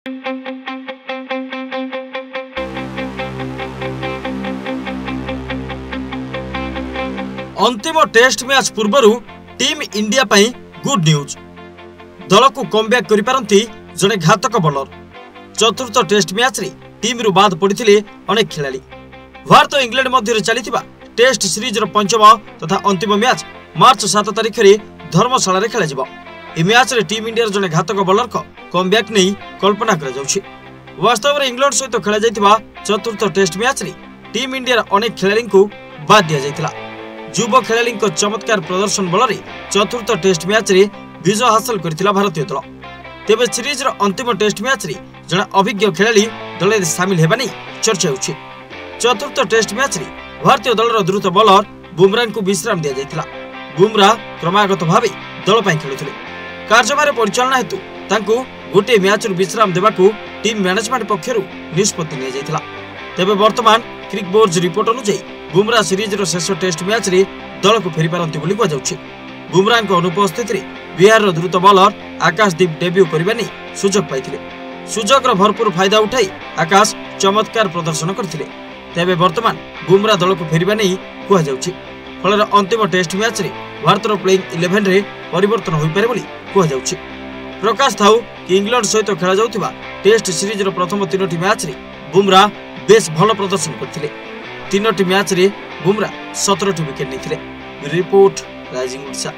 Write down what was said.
अंतिम test match पूर्व team India पई गुड न्यूज। दल को कमब्याक करि पारंती जने घातक बॉलर। चतुर्थ टेस्ट मैच रे टीम रु बाद पड़िथिले अनेक खिलाड़ी। भारत और इंग्लैंड मध्य चलिथिबा टेस्ट सीरीज रो पंचम तथा अंतिम मैच मार्च 7 तारिख रे धर्मशाला रे खेला जिवो। ए मैच रे टीम इंडिया जने घातक बॉलर को कमब्याक नै कल्पना करा जाउछि। वास्तव में इंग्लैंड सहित खेला जाइथिबा चतुर्थ टेस्ट मैच रे टीम इंडिया अनेक खिलाड़ी को बाद दिया जाइथिला। युवा खेलाड़ी चमत्कार प्रदर्शन बल चतुर्थ टेस्ट मैच रे विजय हासिल करथिला भारतीय दल। तेबे सीरीज रो अंतिम टेस्ट मैच रे जने अभिज्ञ खेलाड़ी दल रे शामिल हेबा नै चर्चा होछि। चतुर्थ टेस्ट मैच रे भारतीय दल रो द्रुत बॉलर बुमराह को विश्राम दिया जाइथिला। बुमराह क्रमागत भावे दल पई खेलुथिले। कार्यभार परिचालना हेतु तांको गोटे मैच रो विश्राम देबाकू टीम मैनेजमेंट पक्षरु निष्पत्ति निया जाइथिला। तेबे वर्तमान क्रिक बोर्ड रिपोर्ट अनुसार बुमराह सीरीज रो शेष टेस्ट मैच रे दल को फेरी पारंती बोली कह जाउछि। बुमराह को अनुपस्थिति रे बिहार रो द्रुत बॉलर आकाशदीप डेब्यू करबा नै सुजोग पाइथिले। सुजोग रो भरपूर फायदा उठाई आकाश चमत्कार प्रदर्शन करथिले। तेबे वर्तमान बुमराह दल को फेरिबा नै कह जाउछि। फल अंतिम टेस्ट मैच रे भारत रो प्लेइंग 11 रे परिवर्तन होई पारे बोली कह जाउछि। प्रकाश थाउ कि इंग्लैंड सहित खेला जाउथिबा टेस्ट सीरीज रो प्रथम 3टी मैच रे बुमराह बेस भल प्रदर्शन करथिले। 3टी मैच रे बुमराह 17टी विकेट निथिले। Report rising Odisha.